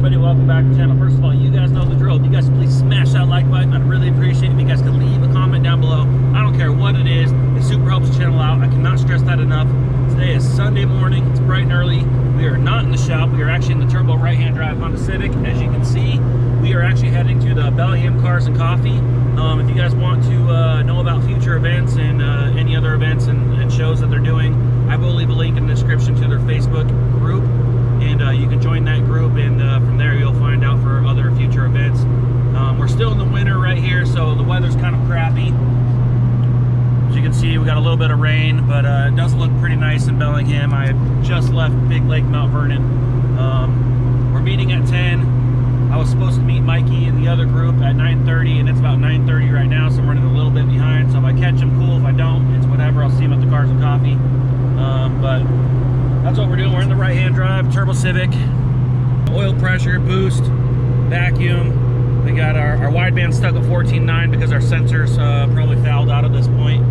everybody, welcome back to the channel. First of all, you guys know the drill. If you guys please smash that like button, I'd really appreciate it. If you guys could leave a comment down below, I don't care what it is, it super helps the channel out. I cannot stress that enough. Today is Sunday morning, it's bright and early. We are not in the shop, we are actually in the turbo right-hand drive Honda Civic. As you can see, we are actually heading to the Bellingham Cars and Coffee. If you guys want to know about future events and any other events and shows that they're doing, I will leave a link in the description to their Facebook group, and you can join that group, and from there you'll find out for other future events. We're still in the winter right here, so the weather's kind of crappy. As you can see, we got a little bit of rain, but it does look pretty nice in Bellingham. I just left Big Lake Mount Vernon. We're meeting at 10. I was supposed to meet Mikey in the other group at 9:30, and it's about 9:30 right now, so I'm running a little bit behind. So if I catch him, cool. If I don't, it's whatever. I'll see him at the Cars and Coffee. But that's what we're doing. We're in the right-hand drive, turbo Civic, oil pressure, boost, vacuum. We got our wideband stuck at 14.9 because our sensors probably fouled out at this point.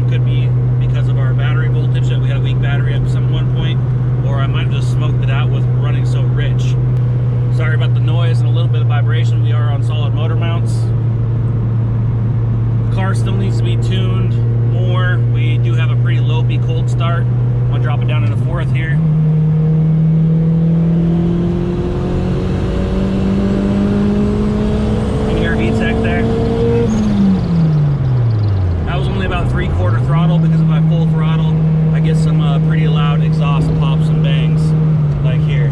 Could be because of our battery voltage, that we had a weak battery at one point, or I might have just smoked it out with running so rich. Sorry about the noise and a little bit of vibration. We are on solid motor mounts. The car still needs to be tuned more. We do have a pretty low B cold start. I'm gonna drop it down into fourth here. You can hear m-tek there. That was only about 3/4 throttle, because if I full throttle, I get some pretty loud exhaust pops and bangs, like here.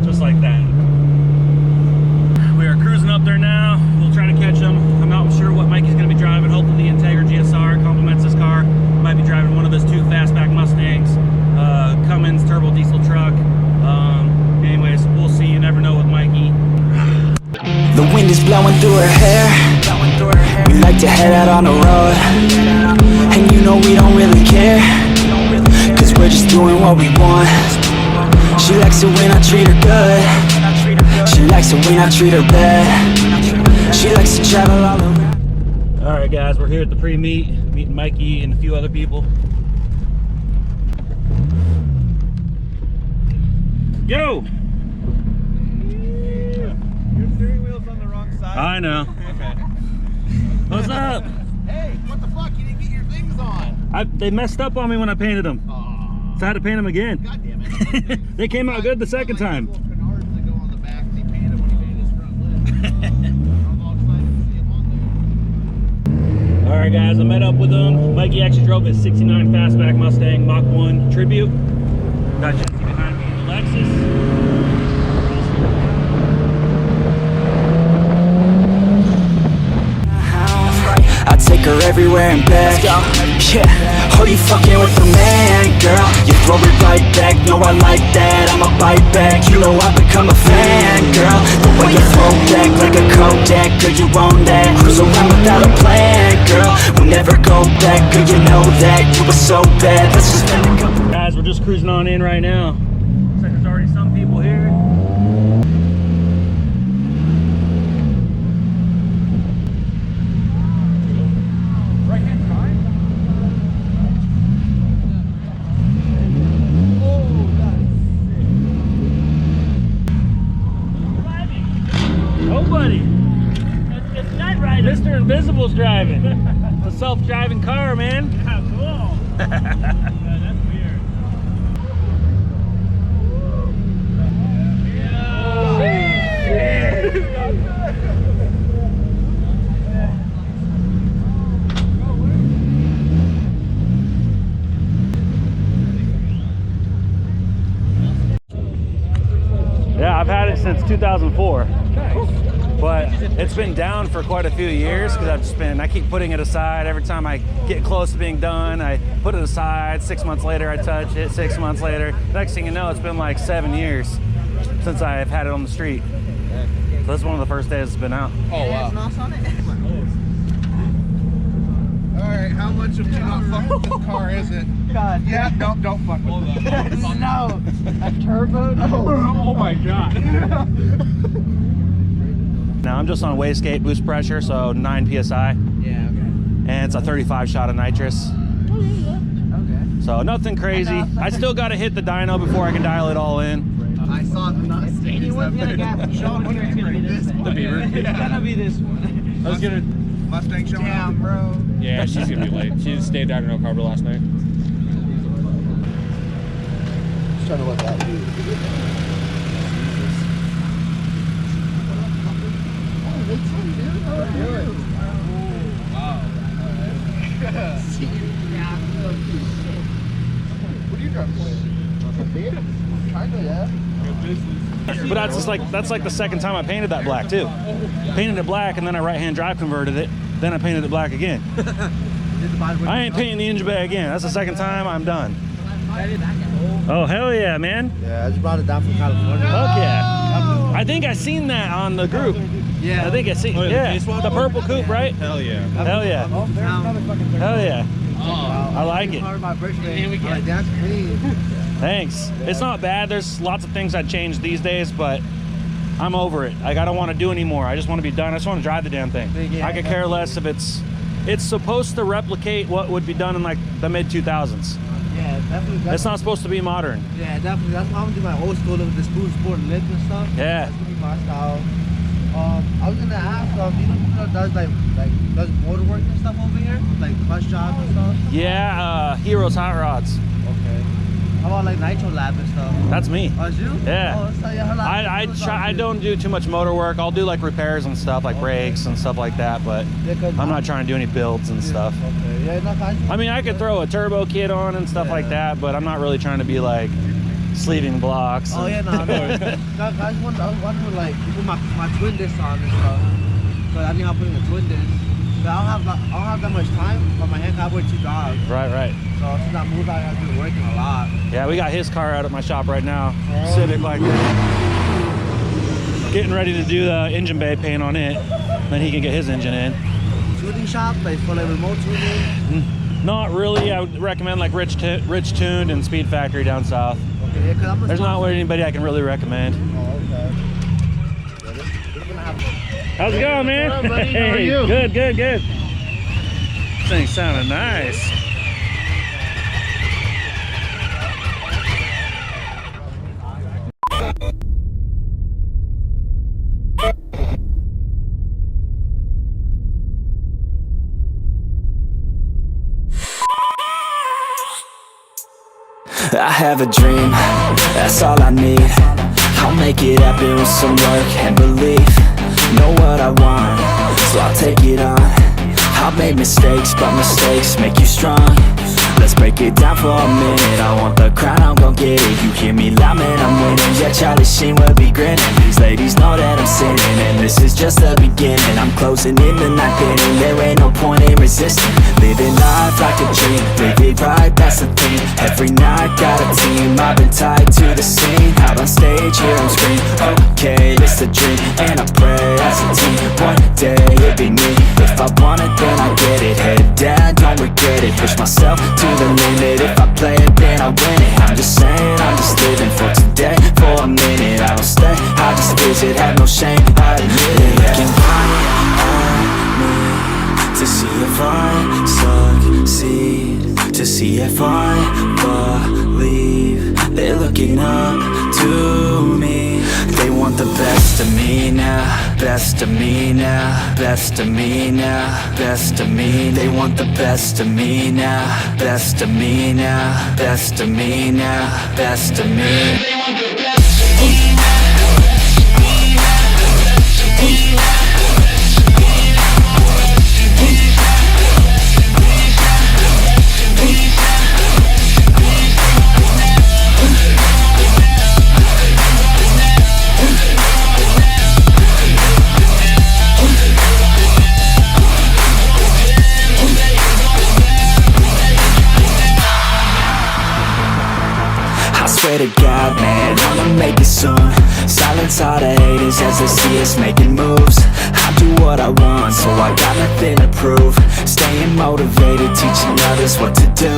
Just like that. We are cruising up there now. We'll try to catch him. I'm not sure what Mikey's going to be driving. Hopefully the m-tek GSR complements this car. Might be driving one of his two fastback Mustangs, Cummins turbo diesel truck. Anyways, we'll see. You never know with Mikey. The wind is blowing through her hair. We like to head out on the road, and you know we don't really care, cause we're just doing what we want. She likes it when I treat her good. She likes it when I treat her bad. She likes to travel all around. Alright guys, we're here at the pre-meet, meeting Mikey and a few other people. Yo! Your steering wheel's on the wrong side. I know. Okay. What's up? Hey, what the fuck? You didn't get your things on. They messed up on me when I painted them. Aww. So I had to paint them again. God damn it. They came out good the second time. Little canards that go on the back. They painted them when he painted his front lip. I'm all excited to see him on there. Alright guys, I met up with him. Mikey actually drove his 69 fastback Mustang Mach 1 Tribute. Got Jesse behind me in the Lexus. I take her everywhere and back. Yeah, oh, you fucking with the man, girl. You throw it right back, no I like that. I'ma bite back, you know I become a fan, girl. The way you throw back like a Kodak, girl, you own that. Cruise around without a plan, girl. We'll never go back, girl, you know that. You were so bad, let's just spend a couple. Guys, we're just cruising on in right now. Looks like there's already some people here. Nobody. It's Night Rider. Mr. Invisible's driving. It's a self-driving car, man. Yeah, cool. That's weird. Yeah, I've had it since 2004. But it's been down for quite a few years because I keep putting it aside. Every time I get close to being done, I put it aside. 6 months later, I touch it. 6 months later, next thing you know, it's been like 7 years since I've had it on the street. So this is one of the first days it's been out. Oh wow. All right, how much of you not fuck with this car is it? God. Yeah, don't fuck with it. No, a turbo? Oh my god. Now I'm just on wastegate boost pressure, so 9 PSI. Yeah, okay. And it's a 35 shot of nitrous. Okay. So nothing crazy. I still got to hit the dyno before I can dial it all in. I saw the nuts. Anyone's gonna get Sean here, it's gonna be this one. The Beaver. It's gonna be this one. I was gonna. Mustang showing up. Damn, bro. Yeah, she's gonna be late. She stayed out in Oak Harbor last night. Just trying to let that do. What are you trying to play? Kinda, yeah. But that's just like the second time I painted that black too. Painted it black and then I right-hand drive converted it. Then I painted it black again. I ain't painting the engine bay again. That's the second time. I'm done. Oh hell yeah, man! Yeah, I just brought it down from California. Fuck yeah! I think I seen that on the group. Yeah. I think I seen. Yeah, the purple coupe, right? Hell yeah. Hell yeah! Oh, there's another fucking Hell yeah! I like it. my birthday. Like, that's clean. Thanks. It's not bad. There's lots of things I'd change these days, but I'm over it. Like, I don't want to do anymore. I just want to be done. I just want to drive the damn thing. Yeah. I could care less if it's supposed to replicate what would be done in like the mid 2000s. Yeah, definitely. It's not supposed to be modern. Yeah, definitely. That's why I'm doing my old school with the spoon sport lip and stuff. Yeah. That's gonna be my style. I was gonna ask, you know, does does motor work and stuff over here, like clutch jobs and stuff? Yeah, Heroes Hot Rods. Okay. How about like Nitro Lab and stuff? That's me. Oh, it's you? Yeah. Oh, so yeah, I don't do too much motor work. I'll do like repairs and stuff, like brakes and stuff like that, but I'm not trying to do any builds and stuff. Okay. Yeah, no, I mean, I could throw a turbo kit on and stuff like that, but I'm not really trying to be like sleeving blocks. Oh yeah, no. I was wondering like you put my twin disc on and stuff. So I think I'm putting a twin disc. But I don't have that much time, but my hand I work 2 jobs. Right. So since I moved out, I've been working a lot. Yeah, we got his car out at my shop right now. Civic like that. Getting ready to do the engine bay paint on it. Then he can get his engine in. Tuning shop, like for like remote tuning? Not really. I would recommend like Rich Tuned and Speed Factory down south. Okay, yeah, 'cause I'm There's not anybody I can really recommend. Oh, okay. How's it going, man? What's up, buddy? How are you? Good. This thing sounding nice. I have a dream, that's all I need. I'll make it happen with some work and belief. Know what I want, so I'll take it on. I've made mistakes, but mistakes make you strong. Let's break it down for a minute. I want the crown, I'm gon' get it. You hear me loud, man, I'm winning. Yeah, Charlie Sheen will be grinning. These ladies know that I'm sinning, and this is just the beginning. I'm closing in the ninth inning. There ain't no point in resisting. Living life like a dream, live it right, that's the thing. Every night, got a team, I've been tied to the scene. Out on stage, hear them scream. Okay, it's a dream, and I pray as a team. One day, it'll be me. If I want it, then I get it. Head down, don't regret it. Push myself to the limit. If I play it, then I win it. I'm just saying, I'm just living for today. For a minute, I don't stay, I just visit. Have no shame, I admit it. Looking right at me to see if I succeed, to see if I believe. They're looking up to me. They want the best of me now, best of me now, best of me now, best of me. They want the best of me now, best of me now, best of me now, best of me. They want the best of me now. Swear to God, man, I'ma make it soon. Silence all the haters as they see us making moves. I do what I want, so I got nothing to prove. Staying motivated, teaching others what to do.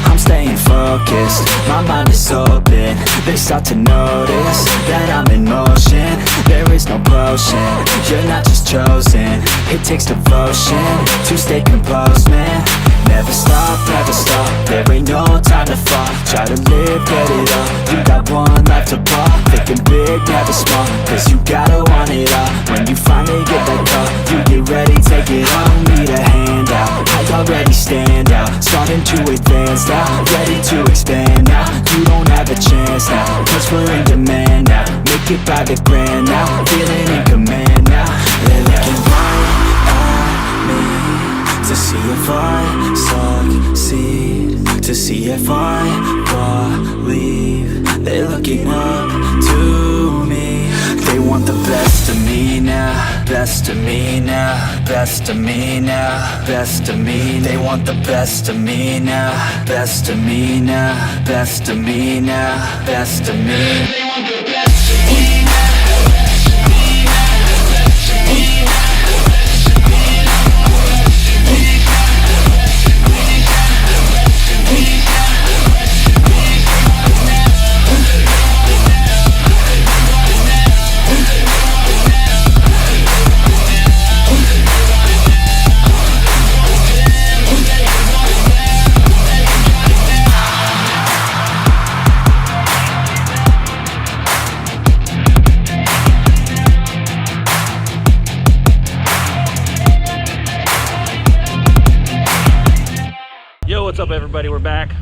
I'm staying focused, my mind is open. They start to notice that I'm in motion. There is no potion, you're not just chosen. It takes devotion to stay composed, man. Never stop, there ain't no time already stand out. Starting to advance now, ready to expand now. You don't have a chance now, cause we're in demand now. Make it by the grand now, feeling in command now. They're looking right at me to see if I succeed, to see if I believe. They're looking up to me. They want the best of me now, best of me now, best of me now, best of me. They want the best of me now, best of me now, best of me now, best of me. They want the best of me now. What's up, everybody? We're back.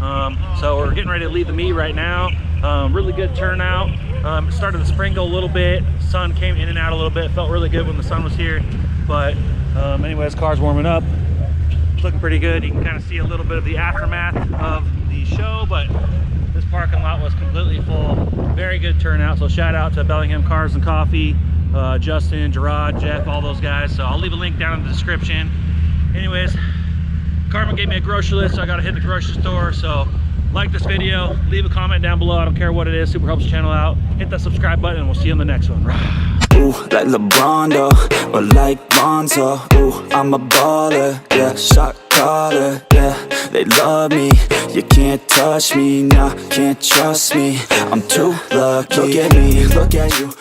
So we're getting ready to leave the meet right now. Really good turnout. It started to sprinkle a little bit. Sun came in and out a little bit. Felt really good when the sun was here. But anyways, car's warming up. It's looking pretty good. You can kind of see a little bit of the aftermath of the show, but this parking lot was completely full. Very good turnout. So shout out to Bellingham Cars and Coffee, Justin, Gerard, Jeff, all those guys. So I'll leave a link down in the description. Anyways, Carmen gave me a grocery list, so I gotta hit the grocery store. So like this video, leave a comment down below. I don't care what it is, super helps the channel out. Hit that subscribe button and we'll see you on the next one. Ooh, like LeBron though, or like Bonzo. Ooh, I'm a baller, yeah, shot caller, yeah. They love me, you can't touch me, nah, can't trust me. I'm too lucky, look at me, look at you.